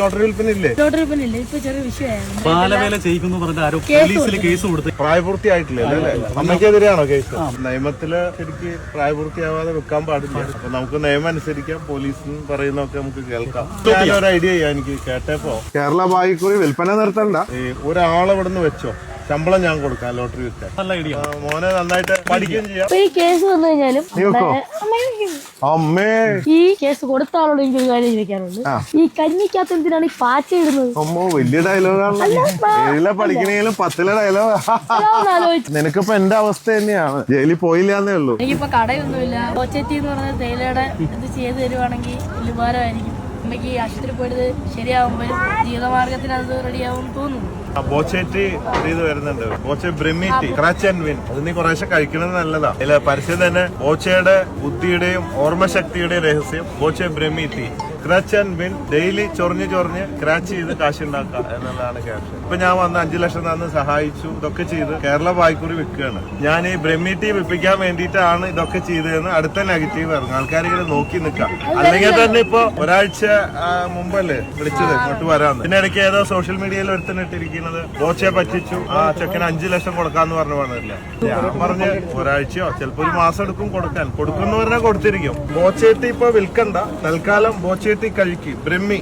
Lottery വിൽപ്പനയില്ലേ? Lottery വിൽപ്പനയില്ലേ? ഇപ്പൊ ചെറിയ വിഷയമാണ്. ബാലവേല ചെയ്യിക്കുന്നു പറഞ്ഞ ആരോ പോലീസിൽ കേസ് കൊടുത്ത്. പ്രായപൂർത്തിയായിട്ടില്ല അല്ലേ? അമ്മയ്ക്കെതിരെയാണോ കേസ്? നിയമത്തില് ശരിക്ക് പ്രായപൂർത്തിയാവാതെ വെക്കാൻ പാടില്ല. അപ്പൊ നമുക്ക് നിയമം അനുസരിക്കാം. പോലീസിന് പറയുന്നൊക്കെ നമുക്ക് കേൾക്കാം. ഞാനൊരു ഐഡിയ ചെയ്യാം. എനിക്ക് കേട്ടപ്പോ കേരള ഭാഗ്യക്കുറി വിൽപ്പന നിർത്തണ്ട, ഒരാളെ ഇവിടുന്ന് വെച്ചോ, ശമ്പളം ഞാൻ കൊടുക്കാം ലോട്ടറി വിൽക്കാൻ. നല്ല ഐഡിയ. മോനെ നന്നായിട്ട് പഠിക്കുകയും ചെയ്യാം. ഈ കേസ് വന്നു കഴിഞ്ഞാലും അമ്മേ, ഈ കേസ് കൊടുത്ത ആളോട് എനിക്കൊരു കാര്യം ചോദിക്കാനുണ്ട്. ഈ കഞ്ഞിക്കകത്ത് എന്തിനാണ് ഈ പാച്ച ഇടുന്നത്? അമ്മോ, വലിയ ഡയലോഗാണ്. 7ലെ പഠിക്കണെങ്കിലും 10ലെ ഡയലോഗ്. നിനക്കിപ്പോ എന്റെ അവസ്ഥ തന്നെയാണ്. ജയിലിൽ പോയില്ലാന്നേ ഉള്ളൂ. എനിക്കിപ്പോ കടയൊന്നുമില്ല. ഒച്ചറ്റി എന്ന് പറഞ്ഞ തേയിലയുടെ ഇത് ചെയ്ത് തരുവാണെങ്കിൽ വലിയ ഉപകാരമായിരിക്കും. അമ്മയ്ക്ക് ആശുപത്രി പോയത് ശരിയാവുമ്പോഴും ജീവിതമാർഗത്തിന് അത് റെഡിയാവും തോന്നുന്നു. ബോച്ചേറ്റി ഇത് വരുന്നുണ്ട്. Boche brahmi scratch and win. അത് നീ കുറേശ്ശെ കഴിക്കുന്നത് നല്ലതാ. അല്ല, പരസ്യം തന്നെ ബോച്ചയുടെ ബുദ്ധിയുടെയും ഓർമ്മശക്തിയുടെയും രഹസ്യം Boche Brahmi tea. Scratch and win. Daily ചൊറിഞ്ഞ് ക്രാച്ച് ചെയ്ത് കാശുണ്ടാക്കുക എന്നുള്ളതാണ് ക്യാഷ്. ഇപ്പൊ ഞാൻ വന്ന് 5 ലക്ഷം തന്ന് സഹായിച്ചു. ഇതൊക്കെ ചെയ്ത് കേരള ഭാഗ്യക്കുറി വിൽക്കുകയാണ്. ഞാൻ ഈ ബ്രഹ്മി ടീ വിൽപ്പിക്കാൻ വേണ്ടിയിട്ടാണ് ഇതൊക്കെ ചെയ്തതെന്ന് അടുത്ത നെഗറ്റീവ് ഇറങ്ങും. ആൾക്കാരിങ്ങനെ നോക്കി നിൽക്കാം. അല്ലെങ്കിൽ തന്നെ ഇപ്പൊ ഒരാഴ്ച മുമ്പല്ലേ വിളിച്ചത് ഇങ്ങോട്ട് വരാന്ന്. പിന്നെ ഇടയ്ക്ക് ഏതോ സോഷ്യൽ മീഡിയയിൽ ഒരുത്തനിട്ടിരിക്കുന്നത് ബോച്ചയെ പറ്റിച്ചു, ആ ചെക്കന് 5 ലക്ഷം കൊടുക്കാന്ന് പറഞ്ഞു പറഞ്ഞില്ല. ഞാൻ പറഞ്ഞ് ഒരാഴ്ചയോ ചിലപ്പോ ഒരു മാസം എടുക്കും കൊടുക്കാൻ. കൊടുക്കുന്ന പറഞ്ഞാൽ കൊടുത്തിരിക്കും. ബോച്ചേട്ടി ഇപ്പൊ വിൽക്കണ്ട, തൽക്കാലം ബോച്ചേട്ടി കഴിക്കും. ബ്രഹ്മി